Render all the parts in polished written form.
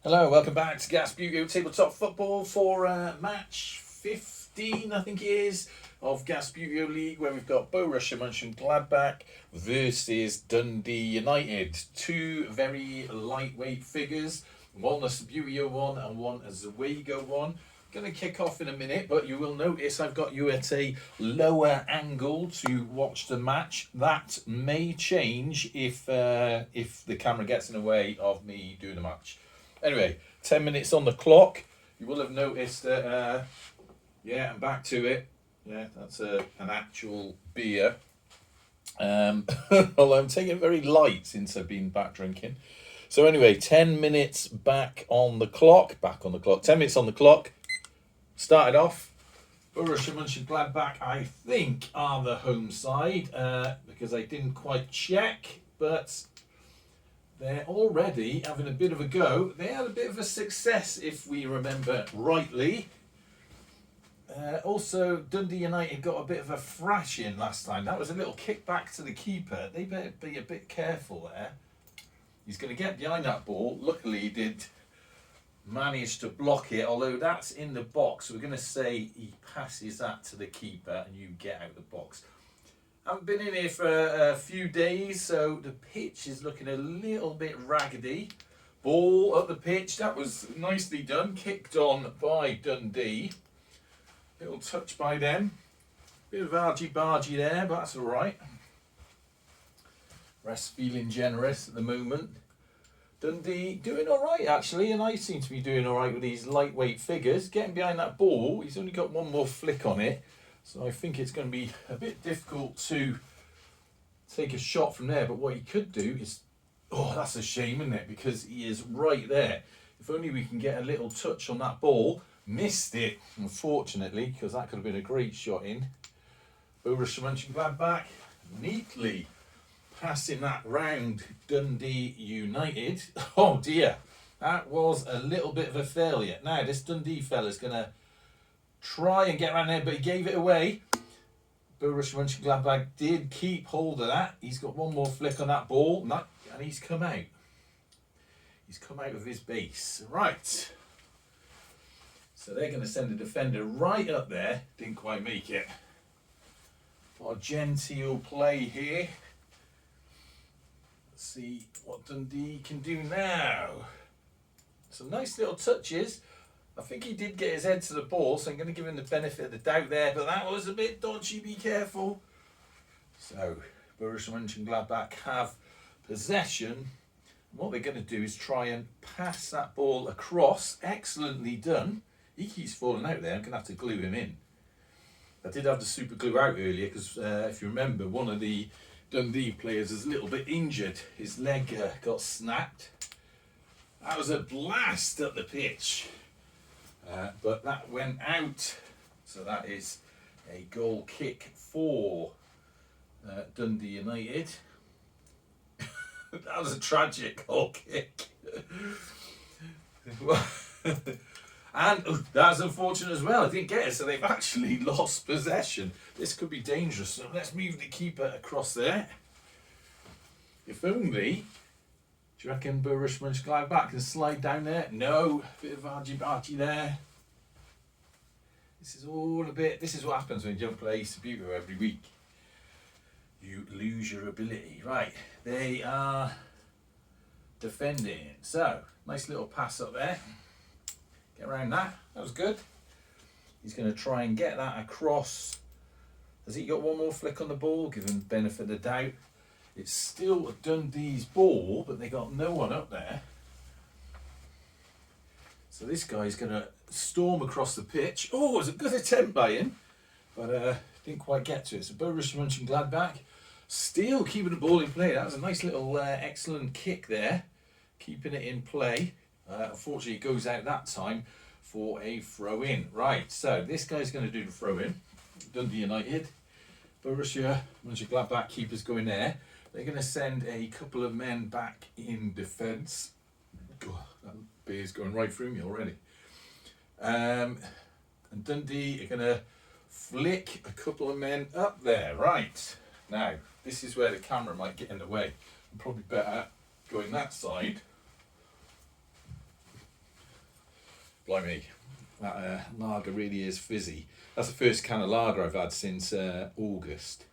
Hello, welcome back to Gasbbuteo Tabletop Football for match 15, I think it is, of Gasbbuteo League, where we've got Borussia Monchengladback versus Dundee United. Two very lightweight figures, one a Sabuteo one and one a Zawego one. Going to kick off in a minute, but you will notice I've got you at a lower angle to watch the match. That may change if the camera gets in the way of me doing the match. Anyway, 10 minutes on the clock. You will have noticed that, I'm back to it. Yeah, that's an actual beer. Although I'm taking it very light since I've been back drinking. So anyway, 10 minutes back on the clock. 10 minutes on the clock. Started off. Borussia Mönchengladbach, I think, are the home side because I didn't quite check, but they're already having a bit of a go. They had a bit of a success, if we remember rightly. Also, Dundee United got a bit of a thrash in last time. That was a little kick back to the keeper. They better be a bit careful there. He's going to get behind that ball. Luckily, he did manage to block it, although that's in the box. We're going to say he passes that to the keeper and you get out of the box. I've been in here for a few days, so the pitch is looking a little bit raggedy. Ball up the pitch, that was nicely done. Kicked on by Dundee. Little touch by them. Bit of argy-bargy there, but that's all right. Rest feeling generous at the moment. Dundee doing all right, actually, and I seem to be doing all right with these lightweight figures. Getting behind that ball, he's only got one more flick on it. So I think it's going to be a bit difficult to take a shot from there. But what he could do is, that's a shame, isn't it? Because he is right there. If only we can get a little touch on that ball. Missed it, unfortunately, because that could have been a great shot in. Borussia Mönchengladbach neatly passing that round Dundee United. Oh dear, that was a little bit of a failure. Now this Dundee fella's going to try and get around there, but he gave it away. Borussia Mönchengladbach did keep hold of that. He's got one more flick on that ball, and he's come out. He's come out of his base. Right. So they're going to send a defender right up there. Didn't quite make it. What a genteel play here. Let's see what Dundee can do now. Some nice little touches. I think he did get his head to the ball, so I'm going to give him the benefit of the doubt there, but that was a bit dodgy, be careful. So, Borussia Mönchengladbach have possession. What they're going to do is try and pass that ball across. Excellently done. He keeps falling out there. I'm going to have to glue him in. I did have the super glue out earlier because if you remember, one of the Dundee players is a little bit injured. His leg got snapped. That was a blast at the pitch. But that went out, so that is a goal kick for Dundee United. That was a tragic goal kick. And that's unfortunate as well. I didn't get it, so they've actually lost possession. This could be dangerous, so let's move the keeper across there. If only... Do you reckon Borussia Mönchengladbach can slide down there? No, bit of argy-bargy there. This is what happens when you don't play Sabuteo every week. You lose your ability. Right, they are defending. So, nice little pass up there. Get around that. That was good. He's going to try and get that across. Has he got one more flick on the ball? Give him the benefit of the doubt. It's still Dundee's ball, but they got no one up there. So this guy's going to storm across the pitch. Oh, it was a good attempt by him, but didn't quite get to it. So Borussia Mönchengladbach still keeping the ball in play. That was a nice little excellent kick there, keeping it in play. Unfortunately, it goes out that time for a throw-in. Right, so this guy's going to do the throw-in. Dundee United. Borussia Mönchengladbach keepers going there. They're going to send a couple of men back in defence. God, that beer's going right through me already. And Dundee are going to flick a couple of men up there. Right. Now, this is where the camera might get in the way. I'm probably better going that side. Blimey, that lager really is fizzy. That's the first can of lager I've had since August.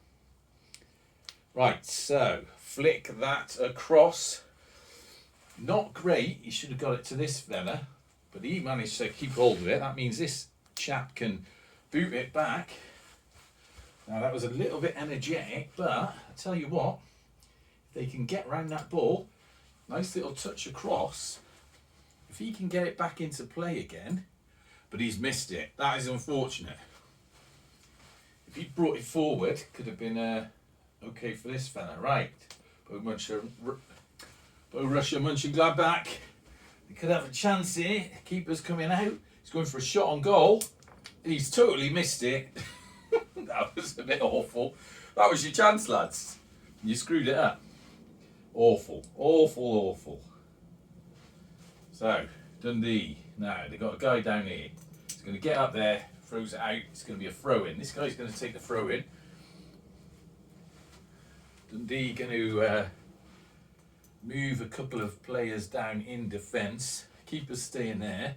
Right, so flick that across. Not great, he should have got it to this fella, but he managed to keep hold of it. That means this chap can boot it back. Now that was a little bit energetic, but I tell you what, if they can get round that ball, nice little touch across, if he can get it back into play again, but he's missed it. That is unfortunate. If he brought it forward, could have been okay for this fella. Right, Borussia Monchengladback. They could have a chance here. Keeper's coming out. He's going for a shot on goal. He's totally missed it. That was a bit awful. That was your chance, lads. You screwed it up. Awful, awful, awful. So, Dundee. Now, they've got a guy down here. He's going to get up there, throws it out. It's going to be a throw-in. This guy's going to take the throw-in. Dundee going to move a couple of players down in defence. Keeper's staying there.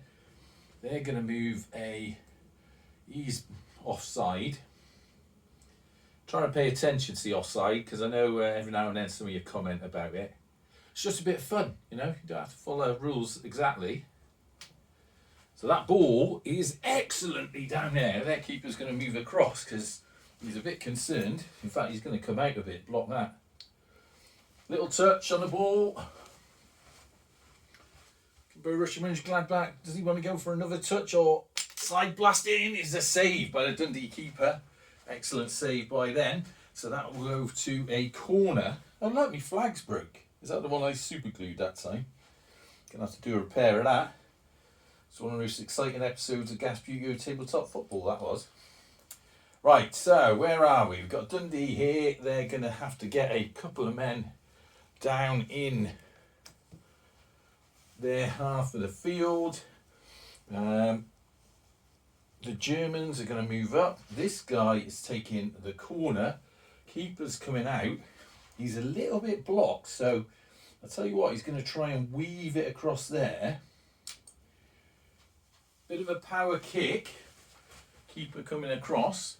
They're going to move he's offside. Trying to pay attention to the offside, because I know every now and then some of you comment about it. It's just a bit of fun, you know. You don't have to follow rules exactly. So that ball is excellently down there. Their keeper's going to move across because he's a bit concerned. In fact, he's going to come out a bit, block that. Little touch on the ball. Borussia Monchengladback, does he want to go for another touch or side blast in? Is a save by the Dundee keeper. Excellent save by them. So that will go to a corner. Oh look, my flag's broke. Is that the one I super glued that time? Gonna have to do a repair of that. It's one of those exciting episodes of Gasbbuteo tabletop football, that was. Right, so where are we? We've got Dundee here. They're gonna have to get a couple of men down in their half of the field. The Germans are going to move up. This guy is taking the corner. Keeper's coming out. He's a little bit blocked, so I'll tell you what, he's going to try and weave it across there. Bit of a power kick. Keeper coming across.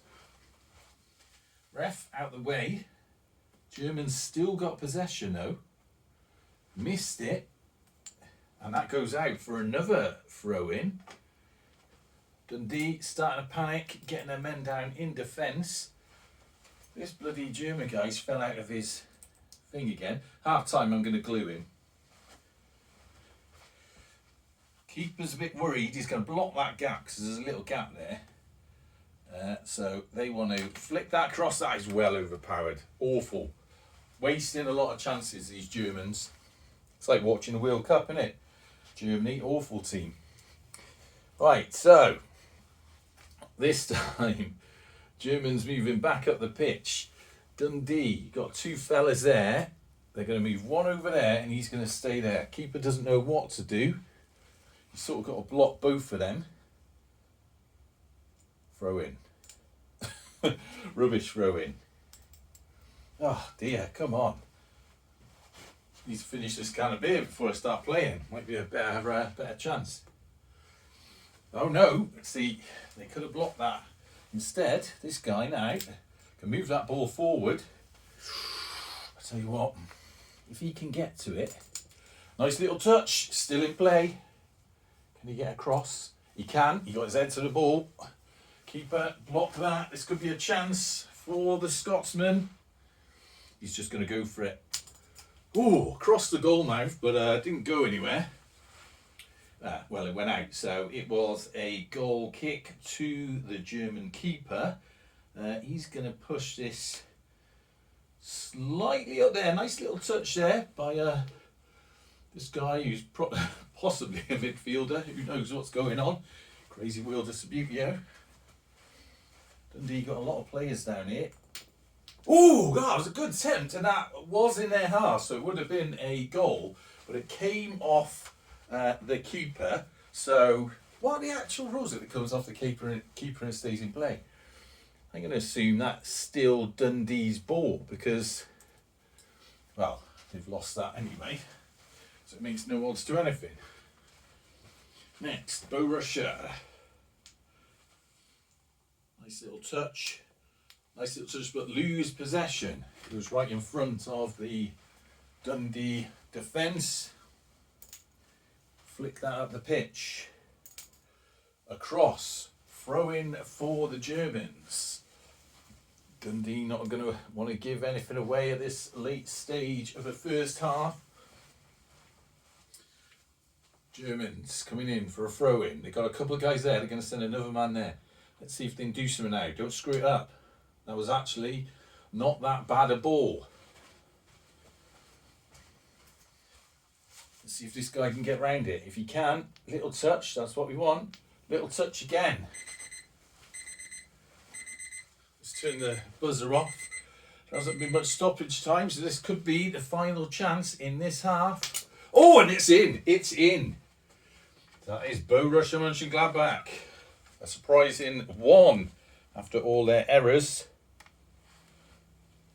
Ref out the way. Germans still got possession though. Missed it. And that goes out for another throw-in. Dundee starting to panic, getting their men down in defence. This bloody German guy's fell out of his thing again. Half time, I'm going to glue him. Keeper's a bit worried. He's going to block that gap because there's a little gap there. So they want to flick that across. That is well overpowered. Awful. Wasting a lot of chances, these Germans. It's like watching the World Cup, isn't it? Germany, awful team. Right, so this time, Germans moving back up the pitch. Dundee, got two fellas there. They're going to move one over there and he's going to stay there. Keeper doesn't know what to do. He's sort of got to block both of them. Throw in. Rubbish throw in. Oh dear, come on. Need to finish this can of beer before I start playing. Might be a better chance. Oh no, see, they could have blocked that. Instead, this guy now can move that ball forward. I tell you what, if he can get to it, nice little touch, still in play. Can he get across? He can, he got his head to the ball. Keeper, block that. This could be a chance for the Scotsman. He's just going to go for it. Ooh, across the goal mouth, but didn't go anywhere. Well, it went out, so it was a goal kick to the German keeper. He's going to push this slightly up there. Nice little touch there by this guy who's possibly a midfielder. Who knows what's going on? Crazy World of Gasbbuteo. Dundee got a lot of players down here. Oh, that was a good attempt, and that was in their half, so it would have been a goal, but it came off the keeper. So, what are the actual rules if it comes off the keeper and stays in play? I'm going to assume that's still Dundee's ball because, well, they've lost that anyway, so it makes no odds to anything. Next, Borussia. Nice little touch. Nice little touch, but lose possession. It was right in front of the Dundee defence. Flick that up the pitch. Across. Throw in for the Germans. Dundee not going to want to give anything away at this late stage of the first half. Germans coming in for a throw in. They've got a couple of guys there. They're going to send another man there. Let's see if they can do something now. Don't screw it up. That was actually not that bad a ball. Let's see if this guy can get round it. If he can, little touch. That's what we want. Little touch again. Let's turn the buzzer off. There hasn't been much stoppage time, so this could be the final chance in this half. Oh, and it's in. It's in. That is Borussia Monchengladback. A surprising 1 after all their errors.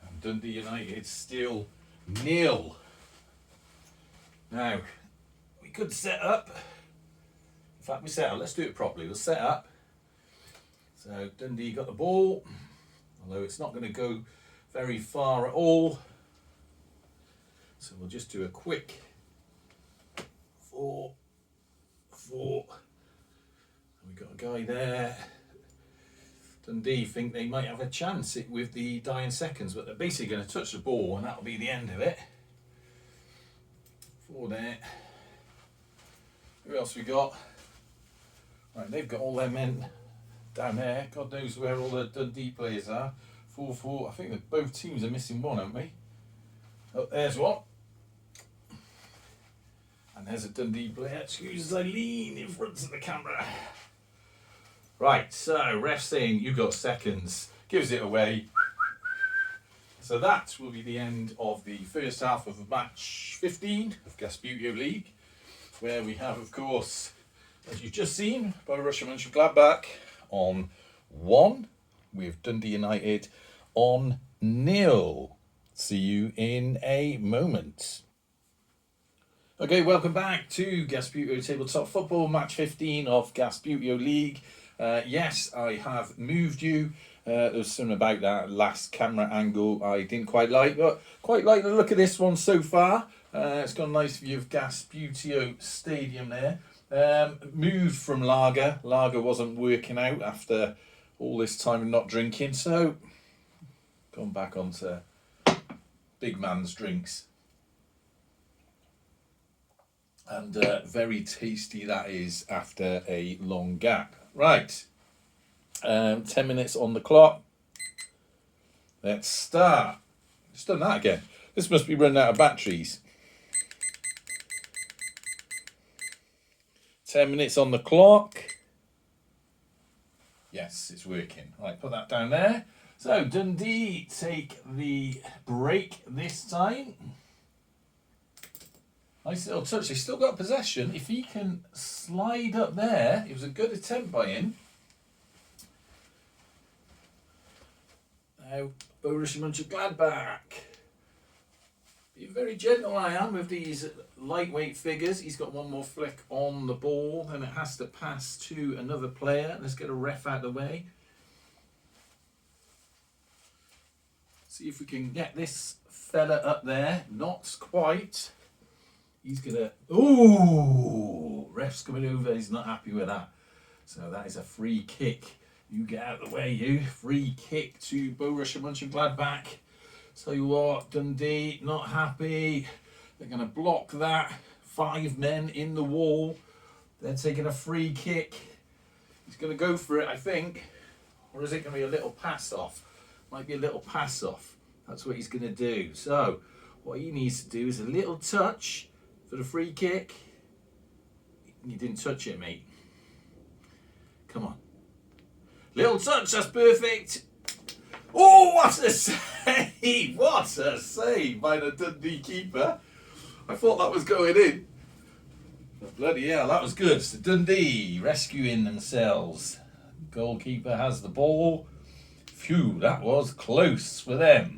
And Dundee United still 0. Now, we could set up. In fact, we set up. Let's do it properly. We'll set up. So Dundee got the ball, although it's not going to go very far at all. So we'll just do a quick 4. We've got a guy there. Dundee think they might have a chance with the dying seconds, but they're basically going to touch the ball and that'll be the end of it. 4 there. Who else we got? Right, they've got all their men down there. God knows where all the Dundee players are. 4-4. I think that both teams are missing one, aren't we? Oh, there's one. And there's a Dundee player. Excuse I lean in front of the camera. Right, so ref saying you got seconds. Gives it away. So that will be the end of the first half of match 15 of Gasbbuteo League, where we have, of course, as you've just seen, Borussia Monchengladback on 1 with Dundee United on 0. See you in a moment. Okay, welcome back to Gasbbuteo Tabletop Football, match 15 of Gasbbuteo League. Yes, I have moved you. There was something about that last camera angle I didn't quite like, but quite like the look of this one so far. It's got a nice view of Gasbbuteo Stadium there. Moved from lager. Lager wasn't working out after all this time of not drinking, so gone back onto big man's drinks. And very tasty that is after a long gap. Right, 10 minutes on the clock. Let's start. Just done that again. This must be running out of batteries. 10 minutes on the clock. Yes, it's working. Right, put that down there. So Dundee take the break this time. Nice little touch. They still got possession. If he can slide up there, it was a good attempt by him. Now, Borussia Monchengladback. Being very gentle I am with these lightweight figures. He's got one more flick on the ball, and it has to pass to another player. Let's get a ref out of the way. See if we can get this fella up there. Not quite. He's gonna. Ooh! Ref's coming over. He's not happy with that. So that is a free kick. You get out of the way, you. Free kick to Borussia Monchengladback. Tell you what, Dundee not happy. They're gonna block that. 5 men in the wall. They're taking a free kick. He's gonna go for it, I think. Or is it gonna be a little pass off? Might be a little pass off. That's what he's gonna do. So what he needs to do is a little touch for the free kick. You didn't touch it, mate. Come on. Little touch, that's perfect. Oh, what a save! What a save by the Dundee keeper. I thought that was going in. But bloody hell, that was good. So Dundee rescuing themselves. Goalkeeper has the ball. Phew, that was close for them.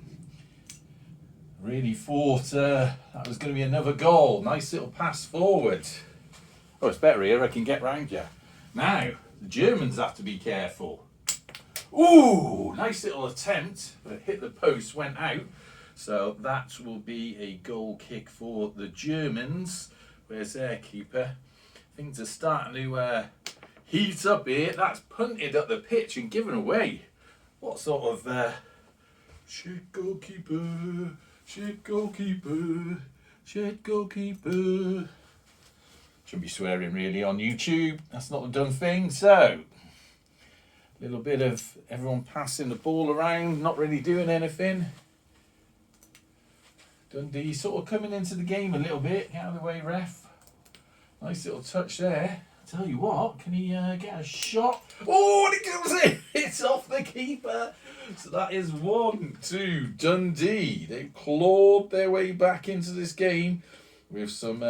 Really thought that was going to be another goal. Nice little pass forward. Oh, it's better here. I can get round you. Now, the Germans have to be careful. Ooh, nice little attempt, but hit the post, went out. So that will be a goal kick for the Germans. Where's their keeper? Things are starting to heat up here. That's punted up the pitch and given away. What sort of shit goalkeeper, shit goalkeeper, shit goalkeeper. Shouldn't be swearing really on YouTube. That's not a done thing. So, a little bit of everyone passing the ball around, not really doing anything. Dundee sort of coming into the game a little bit. Get out of the way, ref. Nice little touch there. Tell you what, can he get a shot? Oh, and it comes in! It's off the keeper. So that is 1-2 Dundee. They've clawed their way back into this game with some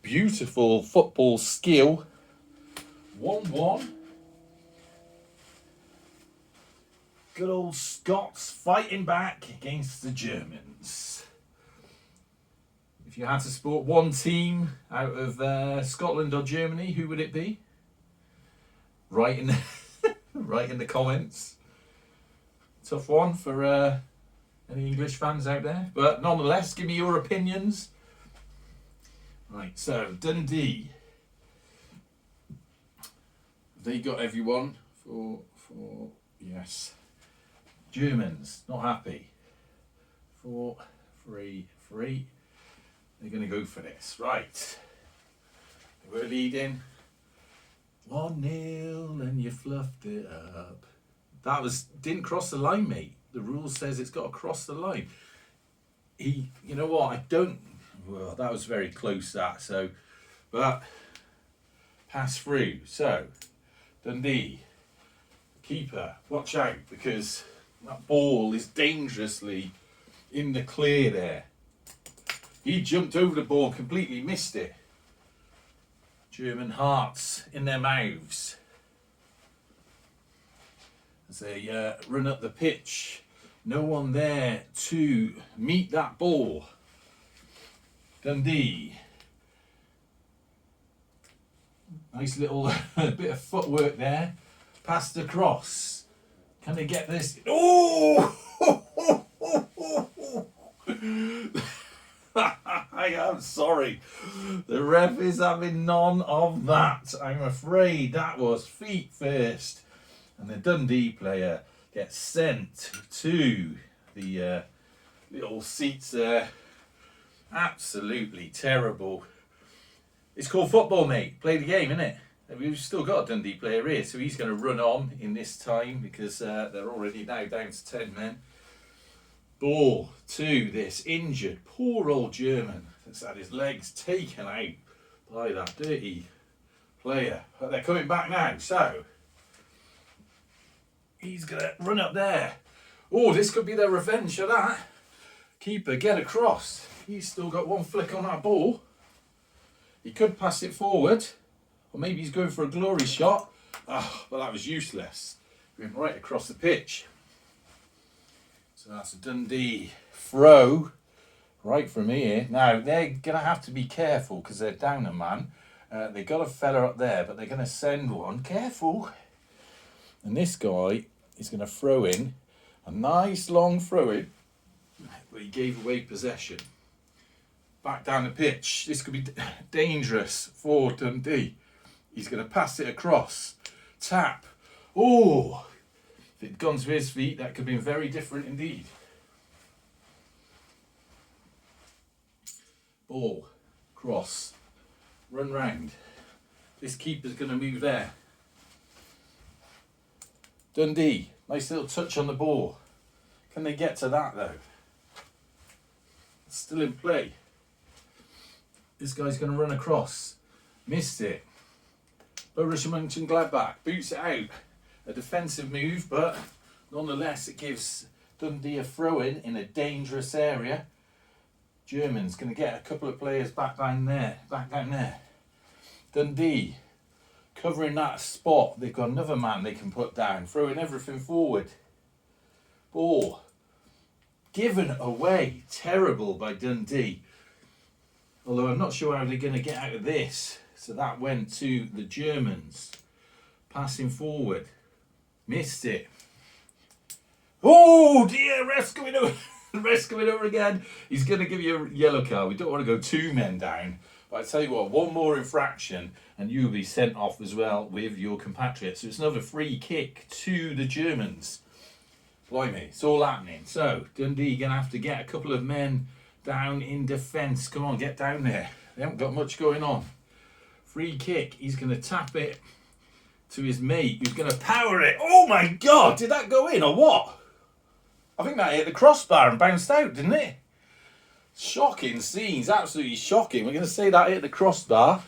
beautiful football skill. 1-1. Good old Scots fighting back against the Germans. If you had to support one team out of Scotland or Germany, who would it be? Write in the comments. Tough one for any English fans out there, but nonetheless, give me your opinions. Right, so Dundee. They got everyone for yes. Germans not happy. 4-3-3. They're going to go for this. Right. They were leading 1-0 and you fluffed it up. That didn't cross the line, mate. The rule says it's got to cross the line. You know what? Well, that was very close, that. So, but pass through. So, Dundee, keeper, watch out because that ball is dangerously in the clear there. He jumped over the ball, completely missed it. German hearts in their mouths as they run up the pitch. No one there to meet that ball. Dundee. Nice little bit of footwork there. Past across. Can they get this? Oh! I am sorry. The ref is having none of that. I'm afraid that was feet first. And the Dundee player gets sent to the little seats there. Absolutely terrible. It's called football, mate. Play the game, innit? We've still got a Dundee player here, so he's going to run on in this time because they're already now down to 10 men. Ball to this injured, poor old German that's had his legs taken out by that dirty player. But they're coming back now, so he's going to run up there. Oh, this could be their revenge for that. Keeper, get across. He's still got one flick on that ball. He could pass it forward, or maybe he's going for a glory shot. Oh, but that was useless. Went right across the pitch. So that's a Dundee throw right from here. Now, they're going to have to be careful because they're down a man. They've got a fella up there, but they're going to send one. Careful. And this guy is going to throw in a nice long throw in, but he gave away possession. Back down the pitch. This could be dangerous for Dundee. He's going to pass it across. Tap. Oh! If it'd gone to his feet, that could have been very different indeed. Ball. Cross. Run round. This keeper's going to move there. Dundee. Nice little touch on the ball. Can they get to that though? It's still in play. This guy's going to run across. Missed it. Borussia Monchengladback boots it out. A defensive move, but nonetheless it gives Dundee a throw in a dangerous area. Germans going to get a couple of players back down there. Dundee covering that spot. They've got another man they can put down, throwing everything forward. Ball given away. Terrible by Dundee. Although I'm not sure how they're going to get out of this. So that went to the Germans. Passing forward. Missed it. Oh dear, ref's coming over. Ref's coming over again. He's going to give you a yellow card. We don't want to go 2 men down. But I tell you what, one more infraction and you'll be sent off as well with your compatriots. So it's another free kick to the Germans. Blimey, it's all happening. So Dundee going to have to get a couple of men down in defence. Come on, get down there. They haven't got much going on. Free kick. He's going to tap it to his mate who's going to power it. Oh my God, did that go in or what? I think that hit the crossbar and bounced out, didn't it? Shocking scenes, absolutely shocking. We're going to say that hit the crossbar.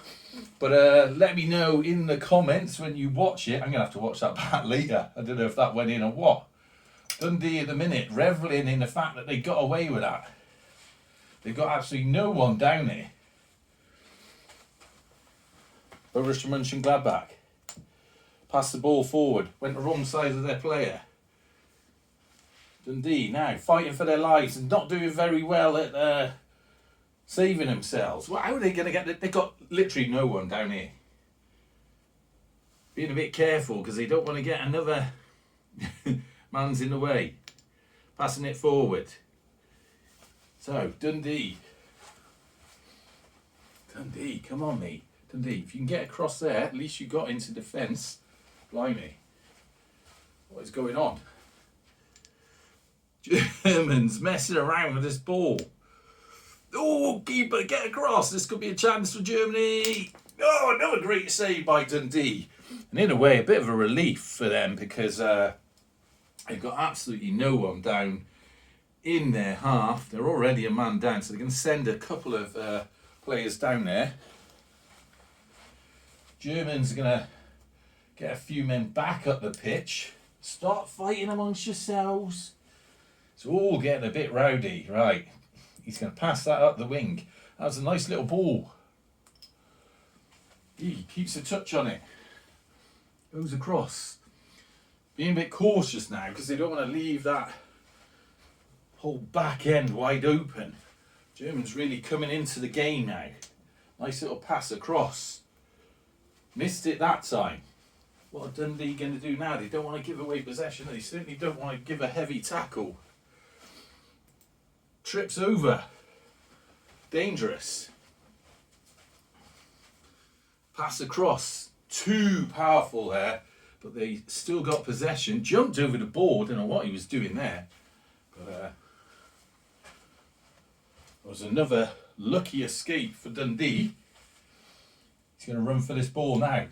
But let me know in the comments when you watch it. I'm going to have to watch that back later. I don't know if that went in or what. Dundee at the minute, revelling in the fact that they got away with that. They've got absolutely no one down there. Borussia Monchengladback. Passed the ball forward. Went the wrong side of their player. Dundee now fighting for their lives and not doing very well at saving themselves. Well, how are they going to get it? They've got literally no one down here. Being a bit careful because they don't want to get another man's in the way. Passing it forward. So, Dundee. Dundee, come on, mate. Dundee, if you can get across there, at least you got into defence. Blimey. What is going on? Germans messing around with this ball. Oh, keeper, get across. This could be a chance for Germany. Oh, another great save by Dundee. And in a way, a bit of a relief for them because they've got absolutely no one down in their half. They're already a man down, so they can send a couple of players down there. Germans are going to get a few men back up the pitch. Start fighting amongst yourselves. It's all getting a bit rowdy. Right, he's going to pass that up the wing. That was a nice little ball. He keeps a touch on it. Goes across. Being a bit cautious now because they don't want to leave that whole back end wide open. Germans really coming into the game now. Nice little pass across. Missed it that time. What are Dundee going to do now? They don't want to give away possession. They certainly don't want to give a heavy tackle. Trips over. Dangerous. Pass across. Too powerful there. But they still got possession. Jumped over the ball. Don't know what he was doing there. But there was another lucky escape for Dundee. He's going to run for this ball now.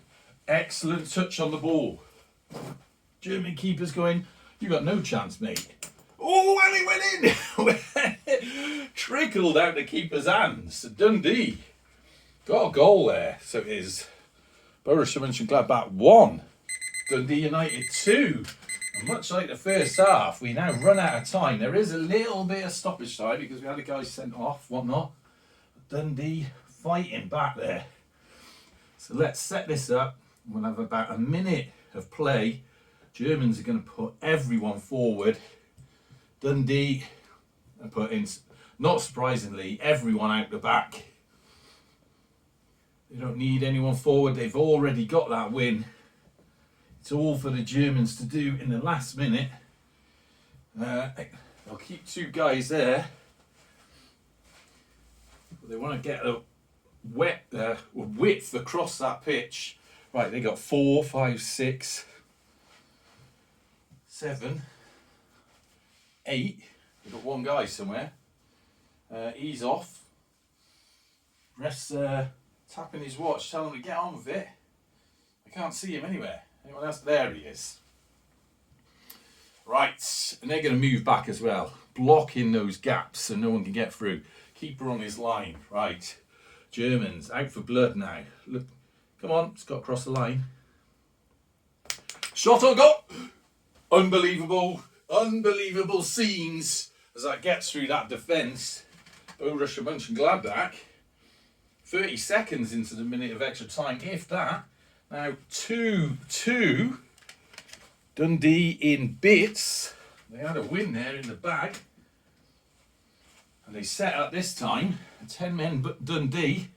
Excellent touch on the ball. German keeper's going, you got no chance, mate. Oh, and he went in. Trickled out the keeper's hands. Dundee got a goal there. So it is Borussia Mönchengladbach 1. Dundee United 2. And much like the first half, we now run out of time. There is a little bit of stoppage time because we had a guy sent off, whatnot. Dundee fighting back there. So let's set this up. We'll have about a minute of play. Germans are going to put everyone forward. Dundee are put in, not surprisingly, everyone out the back. They don't need anyone forward. They've already got that win. It's all for the Germans to do in the last minute. They'll keep 2 guys there. But they want to get a width across that pitch. Right, they got 4, 5, 6, 7, 8. They've got 1 guy somewhere. He's off. Ref's tapping his watch, telling him to get on with it. I can't see him anywhere. Anyone else? There he is. Right, and they're going to move back as well, blocking those gaps so no one can get through. Keeper on his line. Right, Germans out for blood now. Look, come on, it's got across the line. Shot on goal. Unbelievable, unbelievable scenes as that gets through that defence. Borussia Mönchengladbach. 30 seconds into the minute of extra time, if that. Now 2-2. Dundee in bits. They had a win there in the bag. And they set up this time. 10 men Dundee.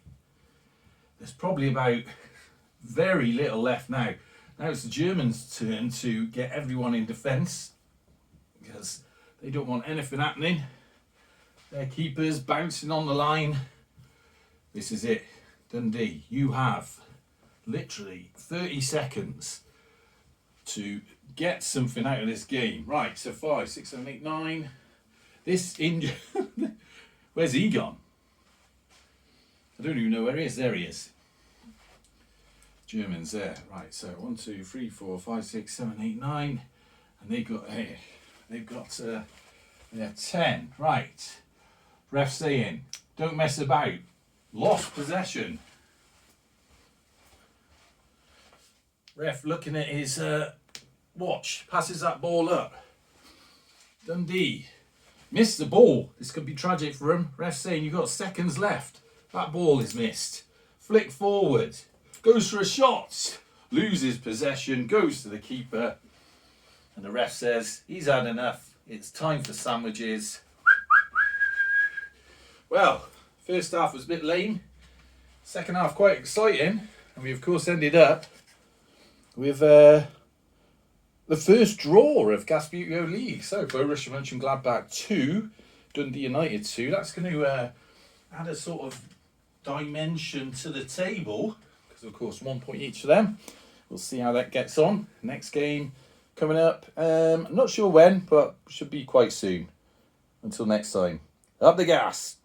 there's probably about very little left now. Now it's the Germans' turn to get everyone in defence because they don't want anything happening. Their keepers bouncing on the line. This is it. Dundee, you have literally 30 seconds to get something out of this game. Right, so 5, 6, 7, 8, 9. This injury. Where's he gone? I don't even know where he is. There he is. Germans there. Right, so 1, 2, 3, 4, 5, 6, 7, 8, 9. And they've got 10. Right. Ref saying, don't mess about. Lost possession. Ref looking at his watch. Passes that ball up. Dundee. Missed the ball. This could be tragic for him. Ref saying you've got seconds left. That ball is missed. Flick forward. Goes for a shot. Loses possession. Goes to the keeper. And the ref says he's had enough. It's time for sandwiches. Well, first half was a bit lame. Second half quite exciting. And we of course ended up with the first draw of Gasbbuteo League. So Borussia Monchengladback 2, Dundee United 2. That's going to add a sort of dimension to the table. Because of course 1 point each for them. We'll see how that gets on. Next game coming up. I'm not sure when, but should be quite soon. Until next time, up the gas.